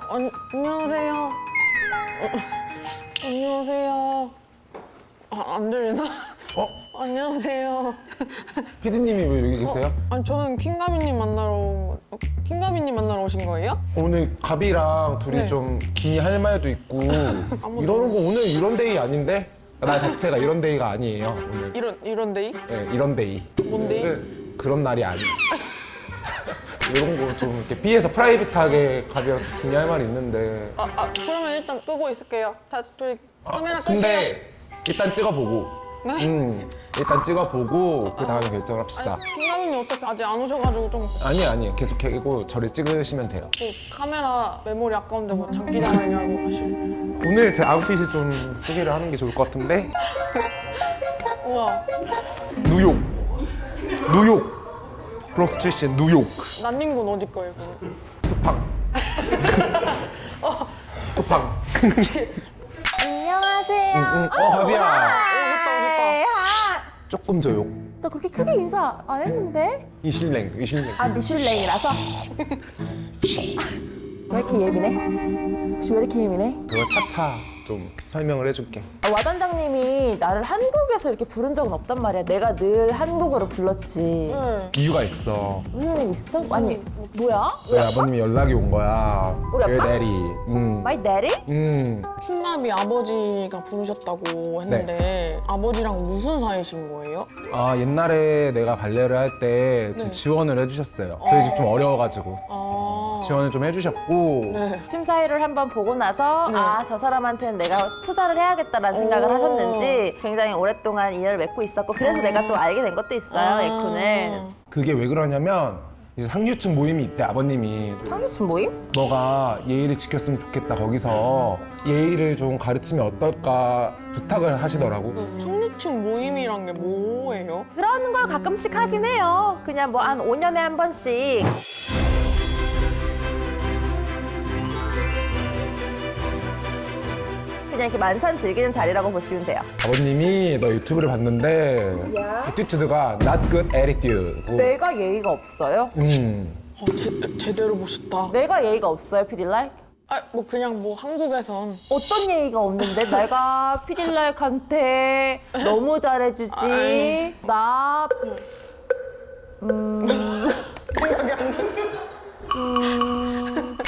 안녕하세요. 안녕하세요. 안 들리나? 안녕하세요. 피디님이 왜 여기 계세요? 아니 저는 킹가비님 만나러 오신 거예요? 오늘 가비랑 둘이 네. 좀 할 말도 있고 아무도 이러는 거 오늘 이런 데이 아닌데? 나 자체가 이런 데이가 아니에요 오늘. 이런 데이? 네, 이런 데이. 뭔 데이? 오늘 그런 날이 아니에요. 이런 거 좀 이렇게 B에서 프라이빗하게 가비랑 할 말이 있는데. 그러면 일단 끄고 있을게요. 자, 저희 카메라 끌게요. 근데 일단 찍어보고. 네? 일단 찍어보고 그 다음에 결정을 합시다. 아니, 킹가비님 어차피 아직 안 오셔가지고 좀 아니 계속 계고 저를 찍으시면 돼요. 카메라 메모리 아까운데 뭐 장기자랑이라고 하시면. 오늘 제 아웃핏이 좀 소개를 하는 게 좋을 것 같은데. 우와, 뉴욕 브록스 출신 뉴욕 난닝군 어디 거예요? 그럼? 쿠팡 쿠팡. 혹시 안녕하세요. 가비야 오셨다. 조금 조용. 너 그렇게 크게 인사 안 했는데? 이실랭 아, 미슐랭이라서? 왜 이렇게 예민해? 혹시 왜 이렇게 예민해? 그걸 차차 좀 설명을 해줄게. 와단장님이 나를 한국에서 이렇게 부른 적은 없단 말이야. 내가 늘 한국어로 불렀지. 네. 이유가 있어. 무슨 일 있어? 아니, 뭐야? 왜 아버님이 연락이 온 거야. 우리 아빠? Your daddy. My daddy? 킹가비 아버지가 부르셨다고 했는데 아버지랑 무슨 사이신 거예요? 아 옛날에 내가 발레를 할 때 좀 네. 지원을 해주셨어요. 저희 집 좀 어려워가지고 지원을 좀 해주셨고. 네. 심사위를 한번 보고 나서 네. 아, 저 사람한테는 내가 투자를 해야겠다라는 생각을 하셨는지 굉장히 오랫동안 인연을 맺고 있었고 그래서 내가 또 알게 된 것도 있어요, 예쿤을. 그게 왜 그러냐면 이제 상류층 모임이 있대 아버님이. 상류층 모임? 너가 예의를 지켰으면 좋겠다 거기서 예의를 좀 가르치면 어떨까 부탁을 하시더라고. 그 상류층 모임이란 게 뭐예요? 그런 걸 가끔씩 하긴 해요. 그냥 뭐 한 5년에 한 번씩. 그냥 이렇게 만찬 즐기는 자리라고 보시면 돼요. 아버님이 너 유튜브를 봤는데 야. 애티튜드가 not good attitude. 내가 예의가 없어요? 제대로 보셨다. 내가 예의가 없어요, 피딜라이크? 뭐 그냥 뭐 한국에선 어떤 예의가 없는데? 내가 피딜라이크한테 너무 잘해주지. 아이. 나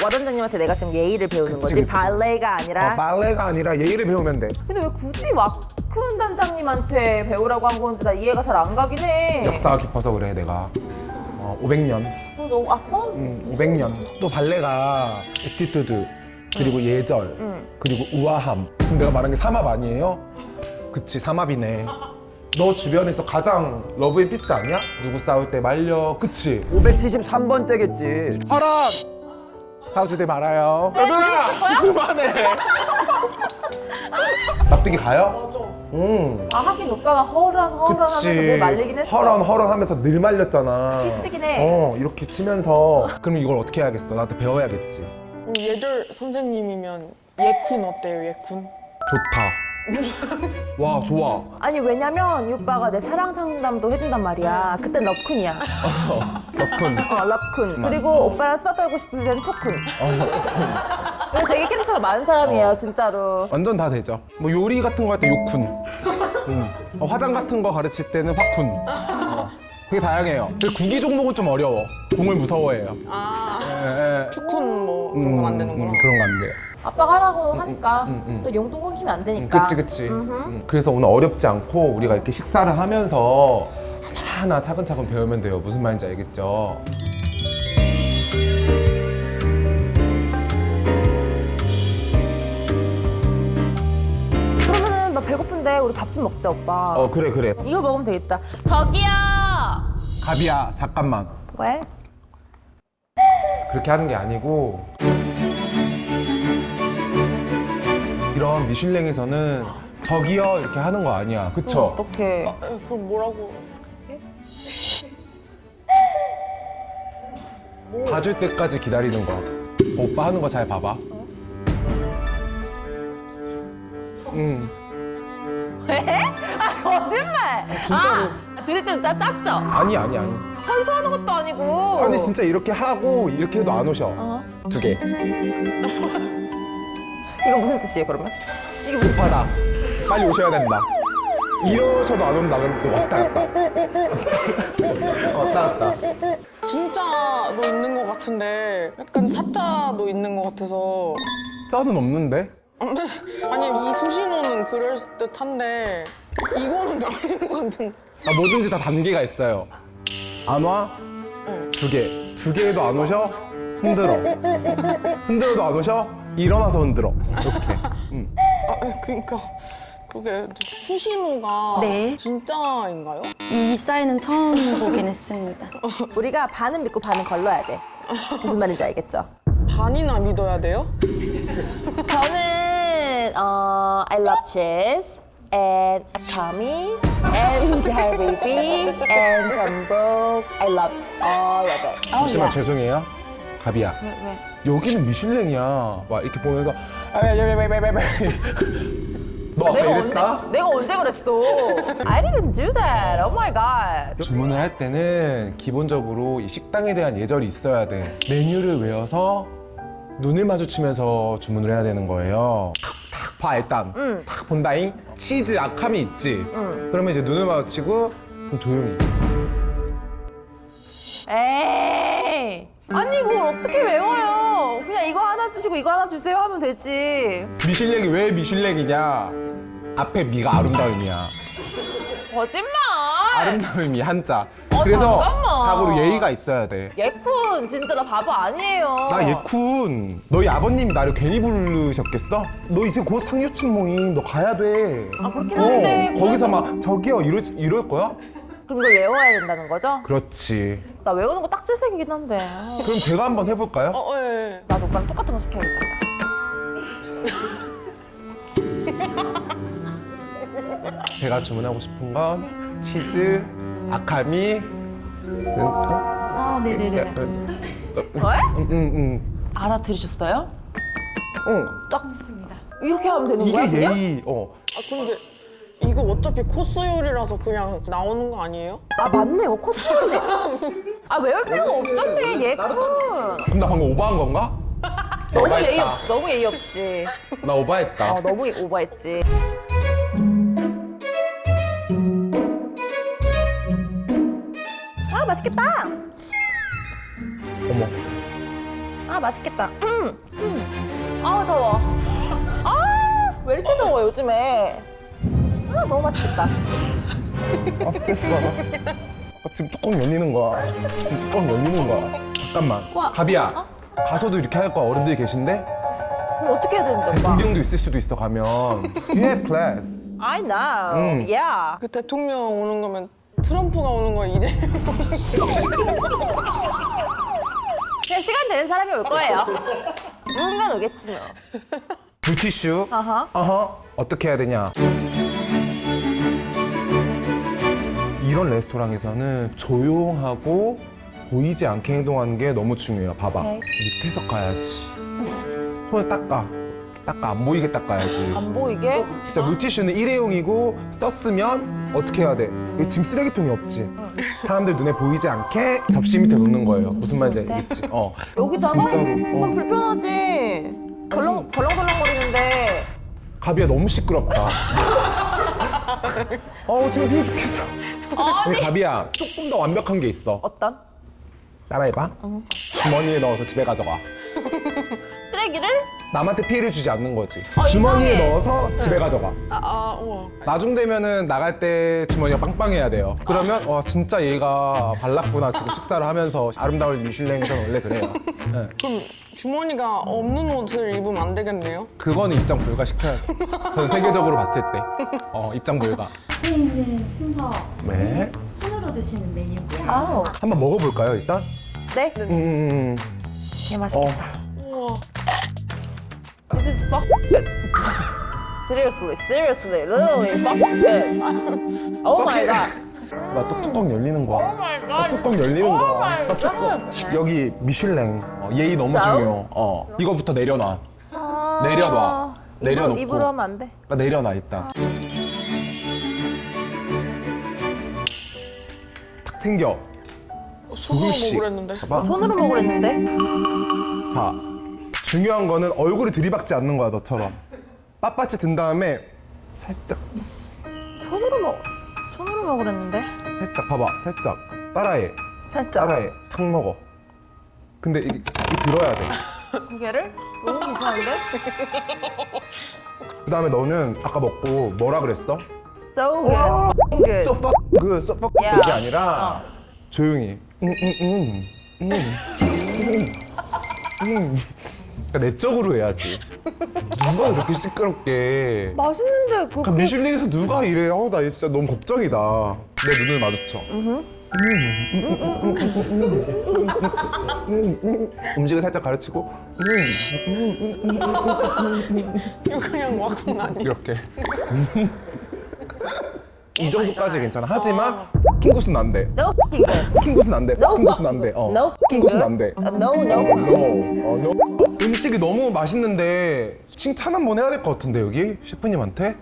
와단장님한테 내가 지금 예의를 배우는 거지. 그치. 발레가 아니라. 발레가 아니라 예의를 배우면 돼. 근데 왜 굳이 와큰 단장님한테 배우라고 한 건지 나 이해가 잘 안 가긴 해. 역사가 깊어서 그래 내가. 500년. 너 아빠? 500년. 또 발레가 애티튜드 그리고 예절 그리고 우아함. 지금 내가 말한 게 삼합 아니에요? 그치 삼합이네. 너 주변에서 가장 러브 앤 피스 아니야? 누구 싸울 때 말려. 그치? 573번째겠지. 허락! 싸우지들 말아요. 얘들아! 그만해! 납득이 가요? 아 하긴 오빠가 허런허런하면서 늘 말리긴 했어. 허런 하면서 늘 말렸잖아. 피스긴 해. 이렇게 치면서. 그럼 이걸 어떻게 해야겠어? 나한테 배워야겠지. 그럼 예절 선생님이면 예쿤 어때요, 예쿤? 좋다. 와, 좋아. 아니 왜냐면 이 오빠가 내 사랑 상담도 해준단 말이야. 그땐 러쿤이야. 너군. 러쿤. 그리고 오빠랑 수다 떨고 싶을 때는 토쿤. 그래서 되게 캐릭터가 많은 사람이에요, 진짜로. 완전 다 되죠. 뭐 요리 같은 거 할 때 요쿤. 화장 같은 거 가르칠 때는 화쿤. 되게 다양해요. 근데 구기 종목은 좀 어려워. 공을 무서워해요. 축쿤 뭐 그런 건 안 되는구나. 그런 거 안 돼요. 아빠가 하라고 하니까 또 용돈 끊기면 안 되니까. 그치. 그래서 오늘 어렵지 않고 우리가 이렇게 식사를 하면서 하나하나 차근차근 배우면 돼요. 무슨 말인지 알겠죠? 그러면은 나 배고픈데 우리 밥 좀 먹자, 오빠. 그래. 이거 먹으면 되겠다. 저기요! 가비야, 잠깐만. 왜? 그렇게 하는 게 아니고 이런 미슐랭에서는 저기요 이렇게 하는 거 아니야. 그쵸? 어떡해. 그럼 뭐라고? 봐줄 때까지 기다리는 거야. 오빠 하는 거 잘 봐봐. 왜? 아, 거짓말! 진짜로. 둘이 좀 작죠? 아니. 선수하는 것도 아니고. 아니 진짜 이렇게 하고 이렇게 해도 안 오셔. 2개. 이거 무슨 뜻이에요 그러면? 이게 무슨 급하다. 빨리 오셔야 된다. 이러셔도 안 온다. 그럼 또 왔다 갔다. 왔다 갔다. 진짜도 있는 것 같은데 약간 사자도 있는 것 같아서 짠은 없는데? 아니 이 수신호는 그럴 듯한데 이거는 아닌 것 같은. 아, 뭐든지 다 단계가 있어요. 안 와? 응. 2개. 2개도 안 오셔? 흔들어. 흔들어도 안 오셔? 일어나서 흔들어. 이렇게. 그러니까 그게 수신호가 네. 진짜인가요? 이 사인은 처음 보긴 했습니다. 우리가 반은 믿고 반은 걸러야 돼. 무슨 말인지 알겠죠? 반이나 믿어야 돼요? 저는 I love cheese and akami and galbi and 전복. I love all of it. 잠시만 죄송해요. 가비야. 왜? 여기는 미슐랭이야. 막 이렇게 보면서 너 아까 이랬다? 내가 언제 그랬어? I didn't do that. Oh my god. 주문을 할 때는 기본적으로 이 식당에 대한 예절이 있어야 돼. 메뉴를 외워서 눈을 마주치면서 주문을 해야 되는 거예요. 탁 봐 일단. 탁 본다잉. 치즈 아카미 있지. 그러면 이제 눈을 마주치고 그럼 조용히. 에이. 아니 이걸 어떻게 외워요? 그냥 이거 하나 주시고 이거 하나 주세요 하면 되지. 미슐랭이 왜 미슐랭이냐? 앞에 미가 아름다움이야. 거짓말. 아름다움이 한자. 그래서 잠깐만. 자고로 예의가 있어야 돼. 예쿤 진짜 나 바보 아니에요. 나 예쿤. 너희 아버님이 나를 괜히 부르셨겠어? 너 이제 곧 상류층 모임. 너 가야 돼. 아 그렇긴 한데 거기서 막 저기요 이럴 거야? 그럼 이걸 외워야 된다는 거죠? 그렇지. 나 외우는 거 딱질색이긴 한데. 그럼 제가 한번 해볼까요? 예. 나도 오빠랑 똑같은 거 시켜야겠다. 제가 주문하고 싶은 건 치즈, 아카미. 아 네네네. 응. 알아들으셨어요? 응. 이렇게 하면 되는 거야 이게 그냥? 예의. 아 근데 이거 어차피 코스 요리라서 그냥 나오는 거 아니에요? 아 맞네요 코스네. 아 외울 필요가 없었네 예쿤. 그럼 나 방금 오버한 건가? 너무 예의 없지. 나 오버했다. 너무 오버했지. 아 맛있겠다. 어머. 아 맛있겠다. 아 더워. 아 왜 이렇게 더워 요즘에. 아 너무 맛있겠다. 아 스트레스 받아. 지금 뚜껑 열리는 거야. 지금 뚜껑 열리는 거야. 잠깐만. 와. 가비야. 가서도 이렇게 할 거야. 어른들이 계신데? 그럼 어떻게 해야 되는데 오빠? 동경도 있을 수도 있어 가면. You have class. I know. Yeah. 그 대통령 오는 거면 트럼프가 오는 거야 이제. 그냥 시간 되는 사람이 올 거예요. 누군가 오겠지 뭐. 물티슈. 아하. 어떻게 해야 되냐? 이런 레스토랑에서는 조용하고 보이지 않게 행동하는 게 너무 중요해요. 봐봐. 오케이. 밑에서 까야지. 손을 닦아. 안 보이게 닦아야지. 안 보이게? 자, 물티슈는 일회용이고 썼으면 어떻게 해야 돼? 여기 지금 쓰레기통이 없지. 사람들 눈에 보이지 않게 접시 밑에 놓는 거예요. 무슨 말인지 알겠지? 여기다가? 진짜로. 너무 불편하지. 덜렁덜렁거리는데. 가비야 너무 시끄럽다. 지금 피해 죽겠어. 근데 가비야 조금 더 완벽한 게 있어. 어떤? 따라해봐. 주머니에 넣어서 집에 가져가. 쓰레기를? 남한테 피해를 주지 않는 거지. 이상해. 주머니에 넣어서 집에 가져가. 우와. 나중 되면은 나갈 때 주머니가 빵빵해야 돼요. 그러면 진짜 얘가 발랐구나 지금 식사를 하면서 아름다운 미슐랭에서는 원래 그래요. 네. 그럼 주머니가 없는 옷을 입으면 안 되겠네요? 그거는 입장 불가 시켜야 돼. 전 세계적으로 봤을 때 입장 불가. 있는 순서 네. 손으로 드시는 메뉴고요. 아우. 한번 먹어볼까요 일단? 네? 네, 맛있겠다. 우와. This is fuck good. Seriously, literally fuck good. Oh my god. 나 또 뚜껑 열리는 거야. 뚜껑 열리는 거야. 뚜껑. 여기 미슐랭. 예의 너무 So? 중요. 이거부터 내려놔. 내려놔. 내려놓고. 입으로 하면 안 돼? 내려놔 일단. 챙겨. 손으로 조금씩. 먹으랬는데. 봐봐. 손으로 먹으랬는데? 자, 중요한 거는 얼굴이 들이박지 않는 거야, 너처럼. 빳빳이 든 다음에 살짝, 손으로 먹으랬는데? 살짝 봐봐, 살짝 따라해, 살짝. 따라해, 탁 먹어. 근데 이게 들어야 돼. 고개를? 너무 이상한데? 그 다음에 너는 아까 먹고 뭐라 그랬어? So good. F***ing good. So fuck good, so fuck Yeah. good이 아니라 조용히. 그러니까 내적으로 해야지. 누가 이렇게 시끄럽게? 맛있는데 그러니까 그렇게 미슐랭에서 누가 이래? 나 진짜 너무 걱정이다. 내 눈을 마주쳐. 음식을 살짝 가르치고 이거 그냥 와군 아니야? 이렇게. 이 정도까지 괜찮아. 하지만 킹구스는 안 돼. No f***ing good. 킹구스는 안 돼. No 킹구스는 안 돼. f***ing good. No f***ing 킹구스는 good. 안 돼. No, no. No. 음식이 너무 맛있는데 칭찬 한번 해야 될 것 같은데 여기 셰프님한테?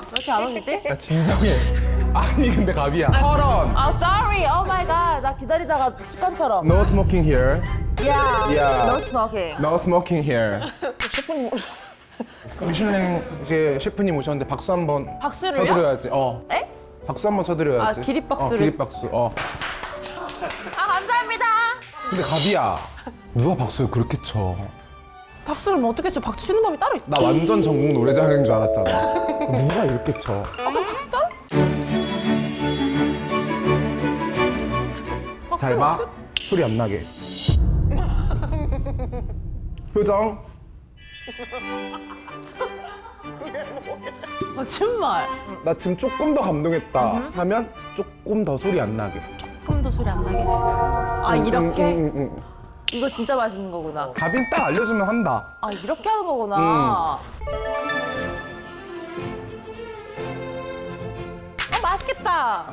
왜 이렇게 안 오시지? 야 진정해. 아니 근데 가비야. hold on. 아, sorry. Oh my god. 나 기다리다가 습관처럼. No smoking here. Yeah. Yeah. No smoking. No smoking here. 셰프님 오셨어. 미슐랭 이제 셰프님 오셨는데 박수 한번 박수를요? 쳐드려야지. 에? 박수 한번 쳐드려야지. 아, 기립박수를. 기립박수. 아, 감사합니다. 근데 가비야. 누가 박수를 그렇게 쳐? 박수를 뭐 어떻게 쳐? 박수 치는 법이 따로 있어. 나 완전 전국 노래자랑인 줄 알았잖아. 누가 이렇게 쳐? 박수 따로? 잘 봐. 소리 안 나게. 표정. 거짓말. 나 지금 조금 더 감동했다 하면 조금 더 소리 안 나게. 조금 더 소리 안 나게. 아, 이렇게? 응. 이거 진짜 맛있는 거구나. 가빈 딱 알려주면 한다. 아, 이렇게 하는 거구나. 맛있겠다.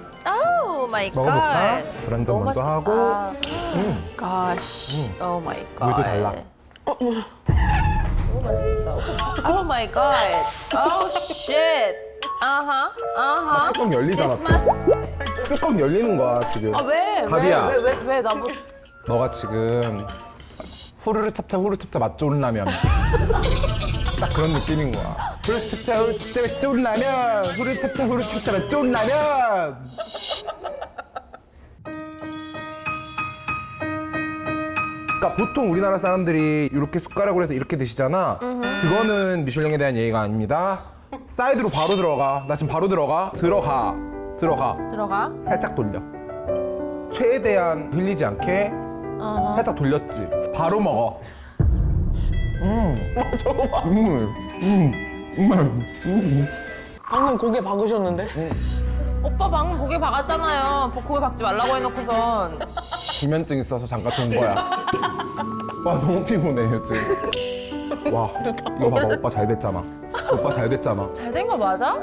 오 마이 갓. 먹어볼까? 불 한 잔 너무 먼저 맛있겠다. 하고. gosh. 오 마이 갓. 물도 달라. 너무 맛있겠다. 오 마이 갓. 오 쉣. 아하. 뚜껑 열리잖아. This 맛. 뚜껑 열리는 거야 지금. 아, 왜? 가비야. 왜 나보고. 너가 지금 후루루 찹찹 맛 좋은 라면. 딱 그런 느낌인 거야. 후루루 찹찹 맛 좋은 라면. 후루루 찹찹 맛 좋은 라면. 그러니까 보통 우리나라 사람들이 이렇게 숟가락으로 해서 이렇게 드시잖아. 그거는 미슐랭에 대한 예의가 아닙니다. 사이드로 바로 들어가. 나 지금 바로 들어가. 들어가. 살짝 돌려. 최대한 흘리지 않게 살짝 돌렸지. 바로 먹어. 저거 봐. 방금 고개 박으셨는데? 오빠 방금 고개 박았잖아요. 고개 박지 말라고 해놓고선. 기면증 있어서 잠깐 준 거야. 와 너무 피곤해 요즘. 와 이거 봐봐 오빠 잘 됐잖아. 오빠 잘 됐잖아. 잘 된 거 맞아?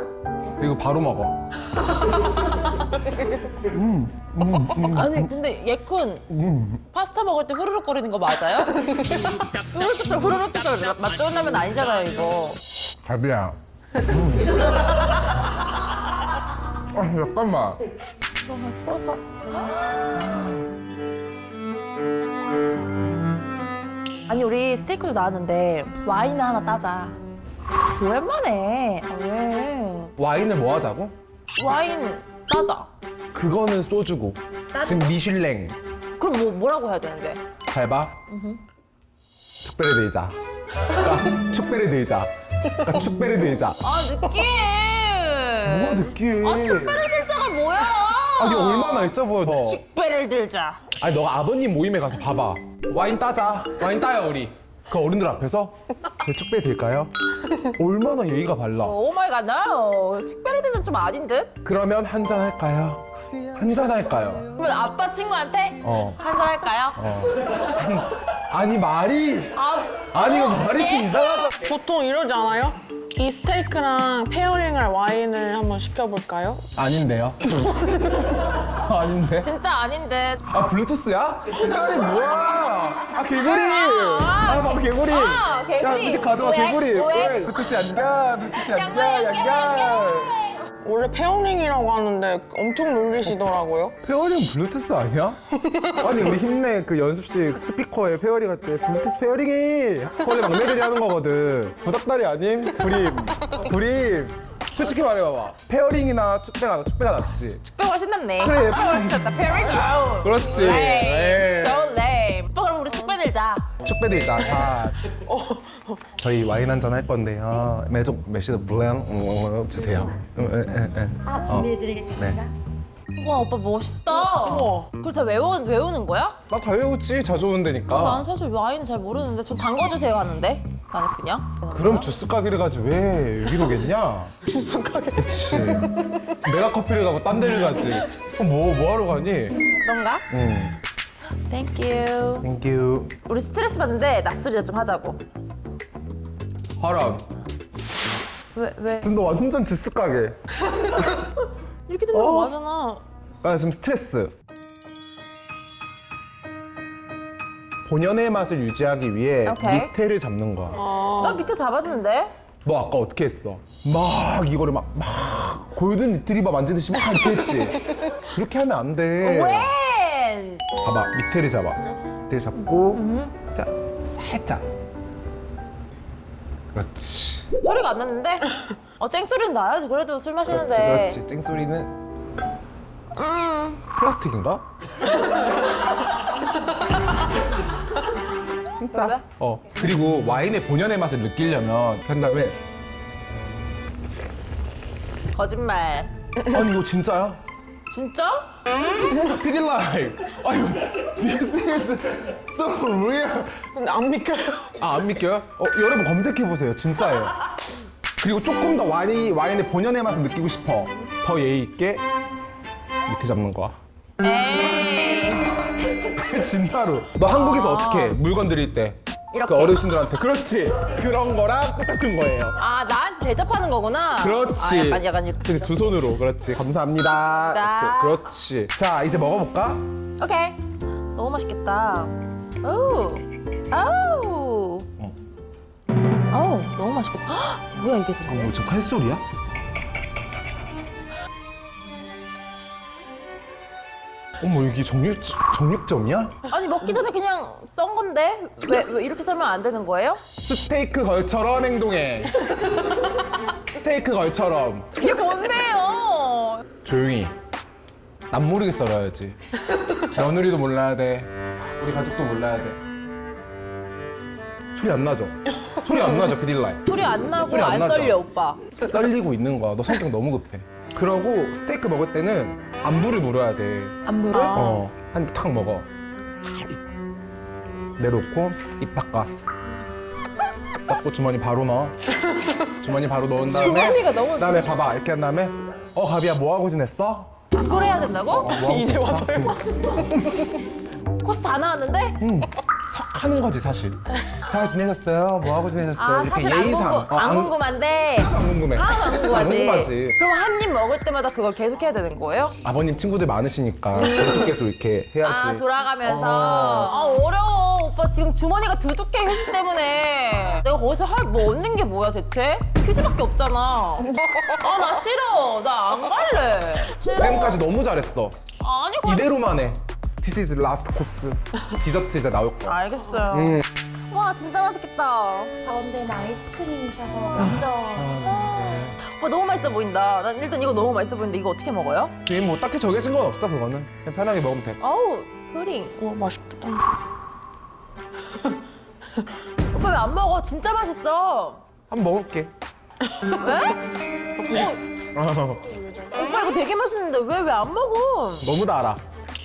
이거 바로 먹어. 아니 근데 예쿤 파스타 먹을 때 후루룩 거리는 거 맞아요? 후루룩 맛 좋은 라면 아니잖아요 이거. 갈비야. 잠깐만. 버섯. 아니 우리 스테이크도 나왔는데 와인 하나 따자. 오랜만에. 아, 왜? 와인을 뭐 하자고? 와인 따자. 그거는 소주고. 지금 미슐랭. 그럼 뭐라고 해야 되는데? 잘 봐. 축배를 들자. 그러니까 축배를 들자. 그러니까 축배를 들자. 아 느끼해. 뭐가 느끼해? 아 축배를 들자가 뭐야? 아니 얼마나 있어 보여 너. 축배를 들자. 아니 너가 아버님 모임에 가서 봐봐. 와인 따자. 와인 따요 우리. 그 어른들 앞에서 제 축배 될까요? 얼마나 예의가 발라. 오 마이 갓, no. 특별히 대전 좀 아닌 듯? 그러면 한잔 할까요? 한잔 할까요? 그러면 아빠 친구한테 한잔 할까요? 아니 말이 아니 이거 말이 좀 이상하다. 보통 이러지 않아요? 이 스테이크랑 페어링할 와인을 한번 시켜볼까요? 아닌데요? 아닌데? 진짜 아닌 듯. 아 블루투스야? 페어링 뭐야? 아 개구리. 막 개구리. 개구리. 야 음식 가져와 왜? 개구리. 왜? 블루투스 양가. 블루투스 양가. 원래 페어링이라고 하는데 엄청 놀리시더라고요. 페어링 블루투스 아니야? 아니 우리 힘내 그 연습실 스피커에 페어링 할 때 블루투스 페어링이 거기 막내들이 하는 거거든. 부닥다리 아님? 구림 솔직히 말해봐봐. 페어링이나 축배가 낫지. 축배가 신났네. 그래, 멋있다. Pairing out. 그렇지. Lame. 에이. So lame. 오빠 그럼 우리 축배 들자. 축배들 자 저희 와인 한잔 할 건데요. 메시드 블랭 주세요. 준비해드리겠습니다. 와 오빠 멋있다. 우와. 그걸 다 외우는 거야? 나 다 외우지. 자주 오는 데니까. 나는 사실 와인 잘 모르는데 전 담궈주세요 하는데 나는 그냥. 그럼 주스 가게를 가지 왜 여기로 오겠냐? 주스 가게. 그치. 내가 커피를 가고 딴 데를 가지. 그럼 뭐 하러 가니? 그런가? 응. Thank you. 땡큐. 우리 스트레스 받는데 낮술이나 좀 하자고. 하람. 왜? 지금 너 완전 주스 가게. 이렇게 되는 거 맞잖아. 나 지금 스트레스. 본연의 맛을 유지하기 위해 오케이. 밑에를 잡는 거야. 나 밑에 잡았는데? 너 아까 어떻게 했어? 막 이거를 막 골든 리트리버 만지듯이 막 이렇게 했지? 그렇게 하면 안 돼. 웬? 봐봐, 밑에를 잡아. 밑에를 잡고 자, 살짝. 그렇지. 소리가 안 났는데? 쨍소리는 나야지 그래도 술 마시는데. 그렇지. 땡소리는 플라스틱인가? 진짜. 그래? 그리고 와인의 본연의 맛을 느끼려면 한 다음에 거짓말. 아니 이거 진짜야? 진짜? 피딜라이. 아유, this is so real. 근데 안 믿겨요. 아, 안 믿겨요? 여러분 검색해보세요. 진짜예요. 그리고 조금 더 와인의 본연의 맛을 느끼고 싶어. 더 예의 있게 밑에 잡는 거야. 에이. 진짜로. 너 한국에서 어떻게 해? 물건 드릴 때. 이렇게. 그 어르신들한테. 그렇지. 그런 거랑 똑같은 거예요. 아 나한테 대접하는 거구나. 그렇지. 아, 약간 이렇게. 그래서 두 손으로. 그렇지. 감사합니다. 나. 이렇게. 그렇지. 자, 이제 먹어볼까? 오케이. 너무 맛있겠다. 오. 너무 맛있겠다. 헉, 뭐야 이게 근데? 저 칼소리야? 어머, 이게 정육점이야? 아니 먹기 전에 그냥 썬 건데 왜 이렇게 썰면 안 되는 거예요? 스테이크 걸처럼 행동해. 스테이크 걸처럼. 이게 뭔데요? 조용히. 남 모르게 썰어야지. 며느리도 몰라야 돼. 우리 가족도 몰라야 돼. 소리 안 나죠? 소리 안 나죠, 피딜라이? 소리 안 나고 소리 안 안 나죠? 썰려 오빠. 썰리고 있는 거야. 너 성격 너무 급해. 그러고 스테이크 먹을 때는 안부를 물어야 돼. 안무를? 한 입 탁 먹어. 내놓고 입 닦아. 닦고 주머니 바로 넣어. 주머니 바로 넣은 다음에 주머니가 너무- 그다음에 봐봐. 이렇게 한 다음에 가비야 뭐 하고 지냈어? 그걸 해야 된다고? 뭐 하고 이제 지냈어? 와서요. 코스 다 나왔는데? 척 하는 거지 사실. 잘 지내셨어요? 뭐 하고 지내셨어요? 아 이렇게 사실 예의상. 안 궁금한데 안 궁금해. 하나도 안 궁금하지. 궁금하지. 그럼 한 입 먹을 때마다 그걸 계속 해야 되는 거예요? 아버님 친구들 많으시니까 계속 이렇게 해야지. 아 돌아가면서 어려워 오빠 지금 주머니가 두둑해 휴지 때문에 내가 거기서 뭐 얻는 게 뭐야 대체? 휴지밖에 없잖아. 아 나 싫어 나 안 갈래. 싫어. 지금까지 너무 잘했어. 아니 이대로만 해. This is last course. 디저트 이제 나올 거야. 알겠어요. 와 진짜 맛있겠다. 가운데는 아이스크림이셔서 완전 와 너무 맛있어 보인다. 난 일단 이거 너무 맛있어 보이는데 이거 어떻게 먹어요? 지금 뭐 딱히 정해진 건 없어 그거는. 그냥 편하게 먹으면 돼. 어우 푸딩. 우와, 맛있겠다. 오빠 왜 안 먹어? 진짜 맛있어. 한번 먹을게. 왜? 오빠 이거 되게 맛있는데 왜 안 먹어? 너무 달아.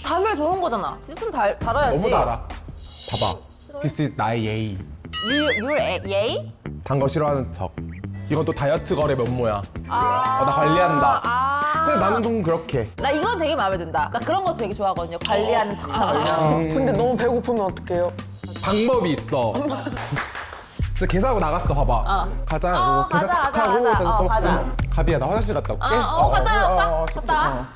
달면 좋은 거잖아. 진짜 좀 달아야지. 너무 달아. 봐봐. This is 나의 예의. You're yay? 단 거 싫어하는 척. 이건 또 다이어트 거래 면모야. 나 관리한다. 근데 나는 좀 그렇게. 나 이건 되게 마음에 든다. 나 그런 거 되게 좋아하거든요. 관리하는 척하는 거. 근데 너무 배고프면 어떡해요? 방법이 있어. 그래서 계산하고 나갔어, 봐봐. 가자. 이러고 계산 가자, 탁 가자, 하고 가자. 그래서 또 가자. 가비야, 나 화장실 갔다 올게. 갔다 와, 오빠. 진짜. 갔다 와.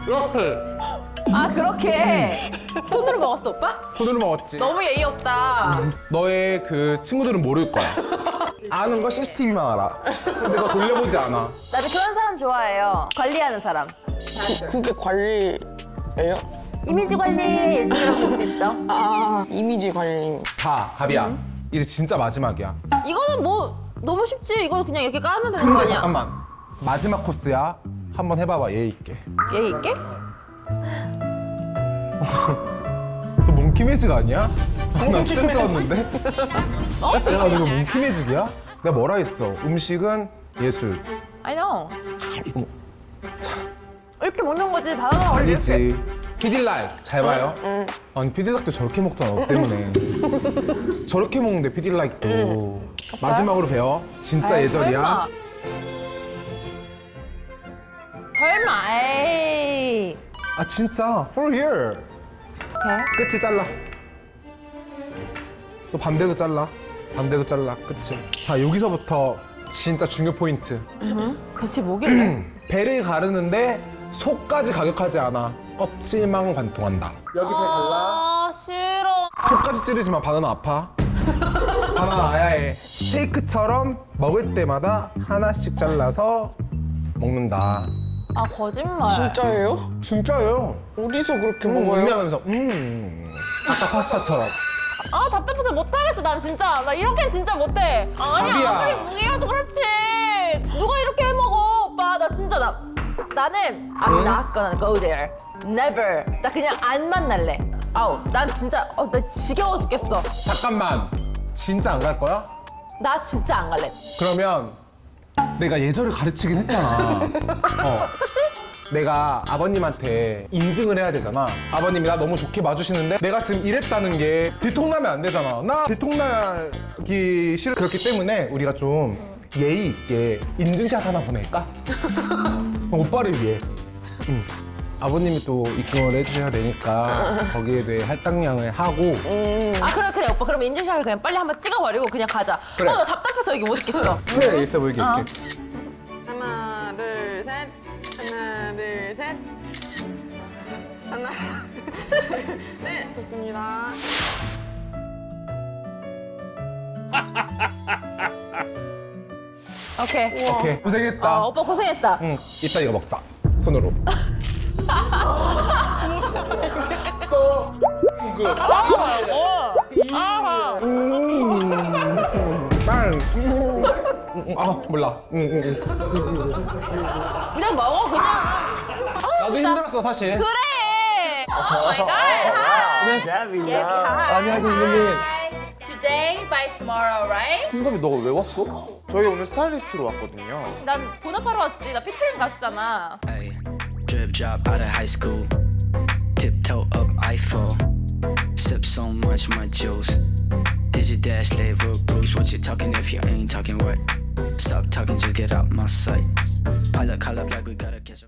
이렇게 그렇게 손으로 먹었어, 오빠? 손으로 먹었지. 너무 예의 없다. 너의 그 친구들은 모를 거야. 아는 거 CCTV만 알아. 근데 너 돌려보지 않아. 나도 그런 사람 좋아해요. 관리하는 사람. 그게 관리예요? 이미지 관리의 일종이라고 볼 수 있죠. 이미지 관리. 자, 가비야. 이제 진짜 마지막이야. 이거는 뭐 너무 쉽지. 이거 그냥 이렇게 까면 되는 거 근데 아니야? 잠깐만. 마지막 코스야. 한번 해봐봐, 예의 있게. 예의 있게? 저 몽키 매직 아니야? 나 스트레스 왔는데? 내가 지금 몽키 매직이야? 내가 뭐라 했어? 음식은 예술. I know. 이렇게 먹는 거지. 바나나 원래 이렇게. 아니지. 피딜라이크 잘 봐요. 아니 피딜라이크도 저렇게 먹잖아. 너 때문에. 저렇게 먹는데 피딜라이크도. 마지막으로 배워. 진짜 예절이야. 설마. 에이. 아 진짜. For real. 오케이. 끝이 잘라. 또 반대도 잘라. 반대도 잘라. 끝이. 자 여기서부터 진짜 중요 포인트. 대체 뭐길래? 배를 가르는데 속까지 가격하지 않아. 껍질만 관통한다. 여기 배 갈라. 싫어. 속까지 찌르지만 바나나 아파. 바나나 아야해. 스테이크처럼 먹을 때마다 하나씩 잘라서 먹는다. 거짓말. 진짜예요? 진짜예요. 어디서 그렇게 먹어요? 음미하면서 아까 파스타처럼. 답답해서 못하겠어. 난 진짜. 나 이렇게 진짜 못해. 아니야. 답이야. 아무리 뭉이라도 그렇지. 누가 이렇게 해먹어. 오빠 나 진짜 나는 I'm not gonna go there. Never. 나 그냥 안 만날래. 난 진짜 나 지겨워 죽겠어. 잠깐만. 진짜 안 갈 거야? 나 진짜 안 갈래. 그러면 내가 예절을 가르치긴 했잖아. 내가 아버님한테 인증을 해야 되잖아. 아버님이 나 너무 좋게 봐주시는데 내가 지금 이랬다는 게 들통나면 안 되잖아. 나 들통나기 싫어. 그렇기 때문에 우리가 좀 예의 있게 인증샷 하나 보낼까? 오빠를 위해. 아버님이 또 입금을 해주셔야 되니까 거기에 대해 할당량을 하고. 그래 오빠. 그럼 인증샷을 그냥 빨리 한번 찍어버리고 그냥 가자. 그래. 나 답답해서 이게 못 있겠어. 그래 있어 보이게 이렇게. 하나, 둘, 셋. 하나, 둘, 셋. 하나, 둘, 네, 좋습니다. 오케이. 오케이 고생했다. 오빠 고생했다. 응, 이따 이거 먹자. 손으로. 몰라. 그냥 먹어 그냥. 나도 힘들었어 사실. 그래. Oh my god. 네. 안녕하세요 선생님. Today by tomorrow, right? 킹갑이 너가 왜 왔어? 저희 오늘 스타일리스트로 왔거든요. 난 본업하러 왔지. 나 피처링 가시잖아. Ay, drip drop out of high school. Tiptoe up Eiffel. Sip so much, my juice. Did you dash label Bruce? What you talking if you ain't talking what? Stop talking, just get out my sight. Pilot call up like we gotta catch a